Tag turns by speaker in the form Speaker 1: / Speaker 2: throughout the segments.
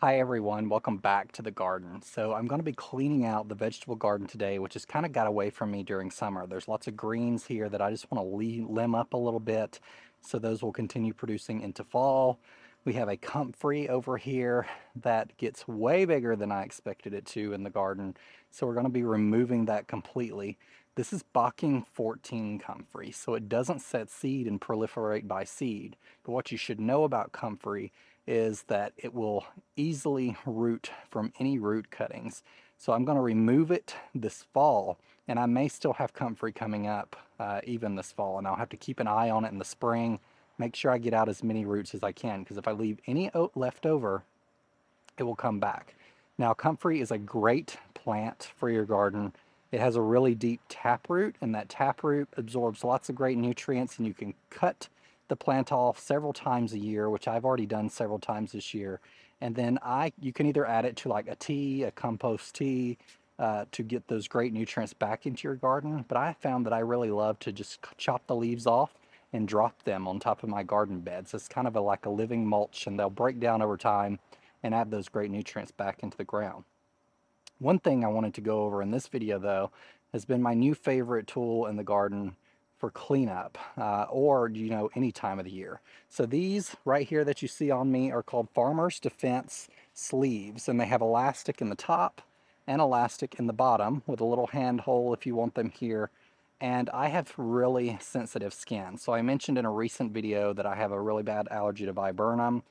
Speaker 1: Hi everyone, welcome back to the garden. So I'm going to be cleaning out the vegetable garden today, which has kind of got away from me during summer. There's lots of greens here that I just want to limb up a little bit, so those will continue producing into fall. We have a comfrey over here that gets way bigger than I expected it to in the garden, so we're going to be removing that completely. This is 𝗟𝗶𝗸𝗲 comfrey, so it doesn't set seed and proliferate by seed. But what you should know about comfrey is that it will easily root from any root cuttings. So I'm going to remove it this fall, and I may still have comfrey coming up even this fall, and I'll have to keep an eye on it in the spring, make sure I get out as many roots as I can, because if I leave any oat left over, it will come back. Now, comfrey is a great plant for your garden. It has a really deep taproot, and that taproot absorbs lots of great nutrients, and you can cut the plant off several times a year, which I've already done several times this year. And then you can either add it to like a tea, a compost tea, to get those great nutrients back into your garden. But I found that I really love to just chop the leaves off and drop them on top of my garden beds. It's kind of like a living mulch, and they'll break down over time and add those great nutrients back into the ground. One thing I wanted to go over in this video, though, has been my new favorite tool in the garden for cleanup, or any time of the year. So these right here that you see on me are called Farmer's Defense sleeves, and they have elastic in the top and elastic in the bottom with a little hand hole if you want them here. And I have really sensitive skin. So I mentioned in a recent video that I have a really bad allergy to viburnum.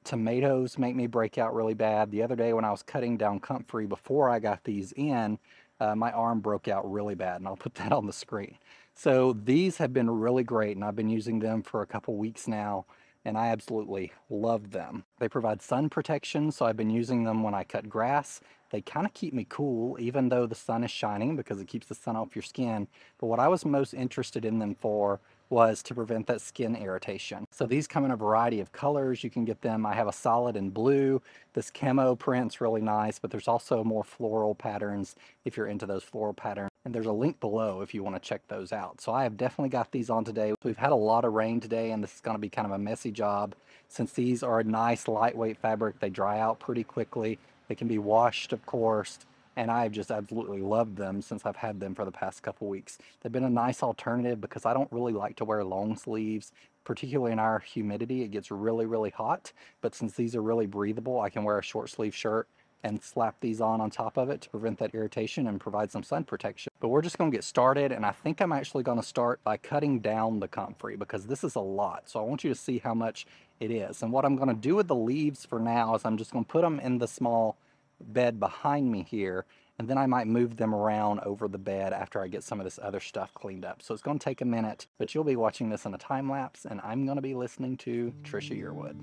Speaker 1: Tomatoes make me break out really bad. The other day when I was cutting down comfrey before I got these in, my arm broke out really bad, and I'll put that on the screen. So these have been really great, and I've been using them for a couple weeks now, and I absolutely love them. They provide sun protection, so I've been using them when I cut grass. They kind of keep me cool, even though the sun is shining, because it keeps the sun off your skin. But what I was most interested in them for was to prevent that skin irritation. So these come in a variety of colors. You can get them, I have a solid in blue. This camo print's really nice, but there's also more floral patterns if you're into those floral patterns. And there's a link below if you want to check those out. So I have definitely got these on today. We've had a lot of rain today, and this is going to be kind of a messy job. Since these are a nice lightweight fabric, they dry out pretty quickly. They can be washed, of course, and I've just absolutely loved them since I've had them for the past couple weeks. They've been a nice alternative because I don't really like to wear long sleeves, particularly in our humidity. It gets really, really hot, but since these are really breathable, I can wear a short sleeve shirt and slap these on top of it to prevent that irritation and provide some sun protection. But we're just going to get started, and I think I'm actually going to start by cutting down the comfrey because this is a lot. So I want you to see how much it is. And what I'm going to do with the leaves for now is I'm just going to put them in the small bed behind me here, and then I might move them around over the bed after I get some of this other stuff cleaned up. So it's going to take a minute, but you'll be watching this in a time lapse, and I'm going to be listening to 𝗟𝗶𝗸𝗲 𝗦𝘂𝗯𝘀𝗰🿐.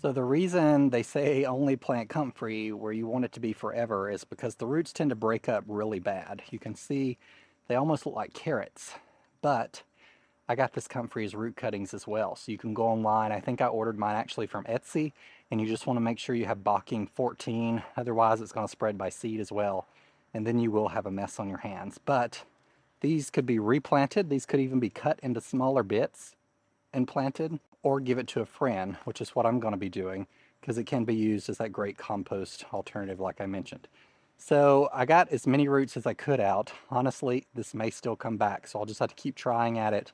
Speaker 1: So the reason they say only plant comfrey where you want it to be forever is because the roots tend to break up really bad. You can see they almost look like carrots, but I got this comfrey as root cuttings as well. So you can go online. I think I ordered mine actually from Etsy, and you just want to make sure you have 𝗟𝗶𝗸𝗲, otherwise it's going to spread by seed as well, and then you will have a mess on your hands. But these could be replanted. These could even be cut into smaller bits and planted, or give it to a friend, which is what I'm going to be doing because it can be used as that great compost alternative like I mentioned. So I got as many roots as I could out. Honestly, this may still come back, so I'll just have to keep trying at it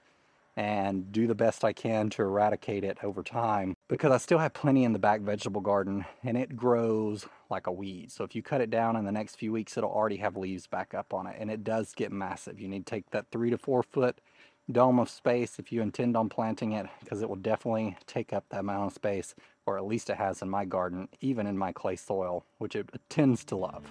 Speaker 1: and do the best I can to eradicate it over time, because I still have plenty in the back vegetable garden and it grows like a weed. So if you cut it down in the next few weeks, it'll already have leaves back up on it, and it does get massive. You need to take that 3 to 4 foot dome of space if you intend on planting it, because it will definitely take up that amount of space, or at least it has in my garden, even in my clay soil, which it tends to love.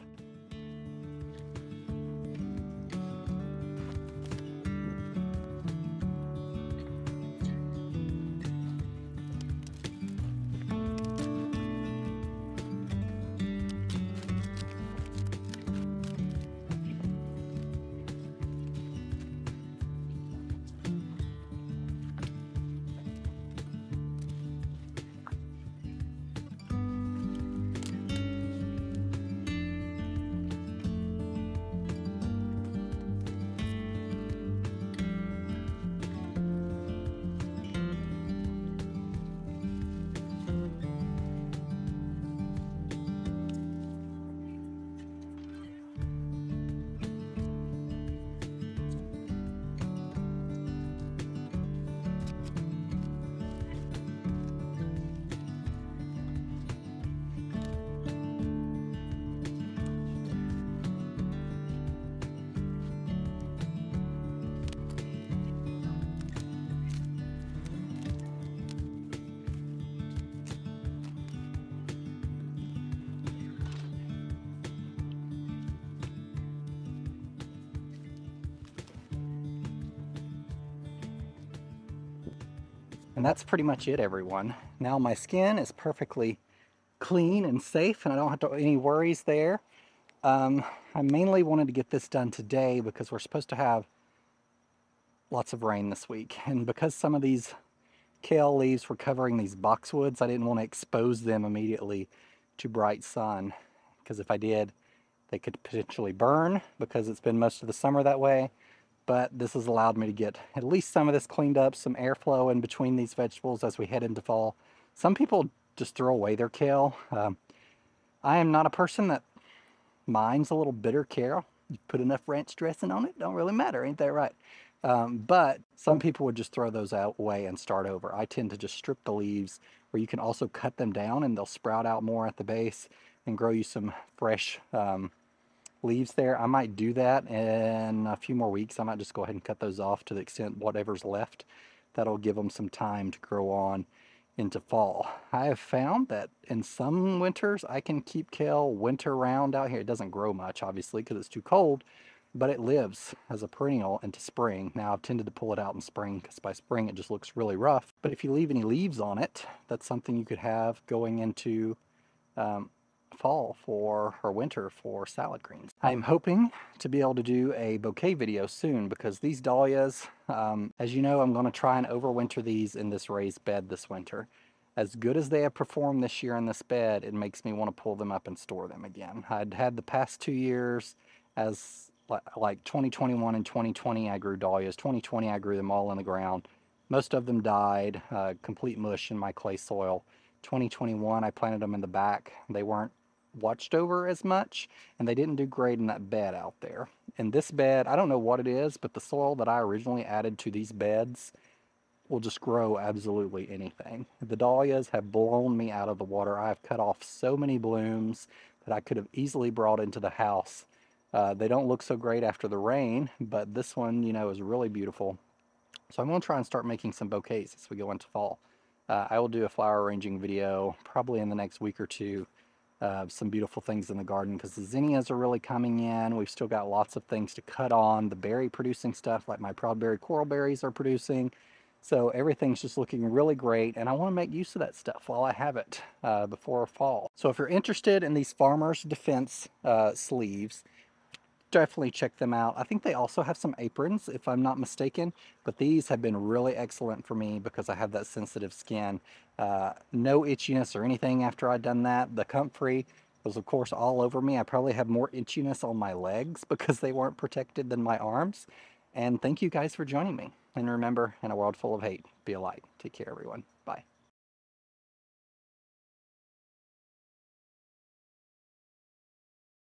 Speaker 1: And that's pretty much it, everyone. Now my skin is perfectly clean and safe, and I don't have any worries there. I mainly wanted to get this done today because we're supposed to have lots of rain this week. And because some of these kale leaves were covering these boxwoods, I didn't want to expose them immediately to bright sun, because if I did, they could potentially burn because it's been most of the summer that way. But this has allowed me to get at least some of this cleaned up, some airflow in between these vegetables as we head into fall. Some people just throw away their kale. I am not a person that minds a little bitter kale. You put enough ranch dressing on it, don't really matter, ain't that right? But some people would just throw those away and start over. I tend to just strip the leaves, or you can also cut them down and they'll sprout out more at the base and grow you some fresh leaves there. I might do that in a few more weeks. I might just go ahead and cut those off to the extent whatever's left. That'll give them some time to grow on into fall. I have found that in some winters I can keep kale winter round out here. It doesn't grow much, obviously, because it's too cold, but it lives as a perennial into spring. Now I've tended to pull it out in spring because by spring it just looks really rough. But if you leave any leaves on it, that's something you could have going into fall or winter for salad greens. I'm hoping to be able to do a bouquet video soon because these dahlias, as you know, I'm going to try and overwinter these in this raised bed this winter. As good as they have performed this year in this bed, it makes me want to pull them up and store them again. I'd had the past 2 years as like 2021 and 2020 I grew dahlias. 2020 I grew them all in the ground. Most of them died, complete mush in my clay soil. 2021 I planted them in the back. They weren't watched over as much, and they didn't do great in that bed out there. In this bed, I don't know what it is, but the soil that I originally added to these beds will just grow absolutely anything. The dahlias have blown me out of the water. I have cut off so many blooms that I could have easily brought into the house. They don't look so great after the rain, but this one, you know, is really beautiful. So I'm going to try and start making some bouquets as we go into fall. I will do a flower arranging video probably in the next week or two. Some beautiful things in the garden because the zinnias are really coming in. We've still got lots of things to cut on. The berry producing stuff like my proudberry coral berries are producing. So everything's just looking really great, and I want to make use of that stuff while I have it before fall. So if you're interested in these Farmer's Defense sleeves, definitely check them out. I think they also have some aprons, if I'm not mistaken, but these have been really excellent for me because I have that sensitive skin. No itchiness or anything after I'd done that. The comfrey was, of course, all over me. I probably have more itchiness on my legs because they weren't protected than my arms. And thank you guys for joining me. And remember, in a world full of hate, be a light. Take care, everyone. Bye.